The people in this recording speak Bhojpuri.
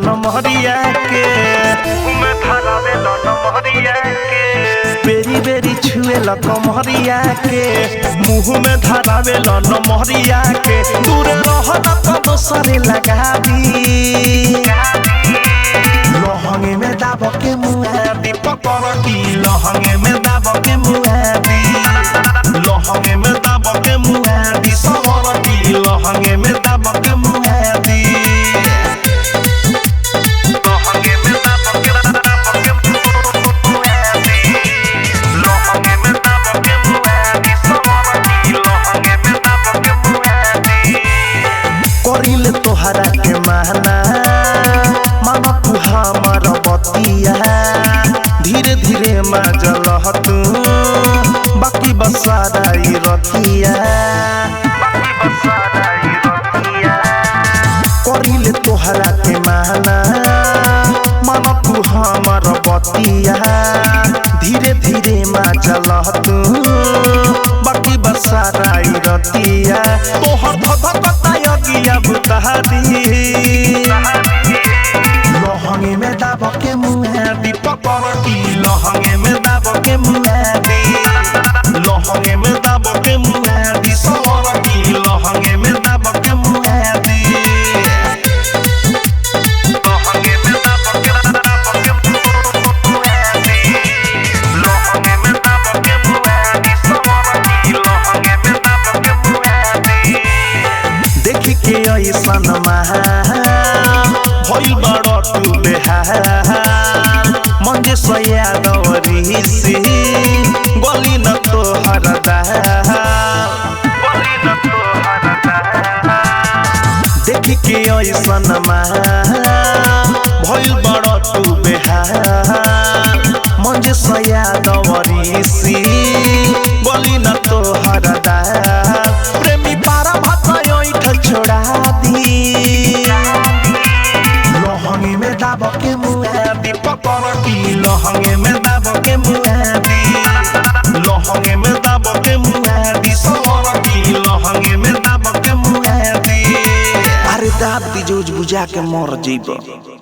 नमहरिया के बेरी बेरी छुए कमहरिया के मुँह में धरावे नमहरिया के दूर रहल तो दोसरे लगा दी लहंगे में दाब के मुआदी पकड़ की लहंगे में दाब के मुआदी लहंगे में दाब के मुआदी सवर की लहंगे में दाब के मुआदी लहंगे में दाब के मुआदी लहंगे में दाब के मुआदी सवर की लहंगे में दाब के मुआदी करिले तोहरा के महना माना तू हमार बतिया धीरे धीरे मजल तू बाकी बसाराई रतिया करिले तोहरा के माना माना तू हमार बतिया धीरे धीरे मजल तू बाकी बसाराई रतिया तोहर धधकता यगिया बुतहादी लहंगे में दाब के मुआदी पकड़ की लहंगे में दाब के मुआदी लहंगे में दाब के मुआदी सवर की लहंगे में दाब के मुआदी लहंगे में दाब के मुआदी लहंगे में दाब के मुआदी सवर की लहंगे में दाब के मुआदी देखी के ऐसन महा भइल बड़ तू बेहाल मंजे सया दवरी से गली न तोहर देखी के ऐसन भइल बड़ तू बेहाल मंजे सया दवरी से गली न तोहर प्रेमी पारा भात छोड़ा दी लहंगे में दाब के मुआदी पकड़ की लहंगे में दाब के मुआदी लहंगे में दाब के मुआदी सवर की लहंगे में दाब के मुआदी अरे दाब दी जोज बुझा के मर जीब।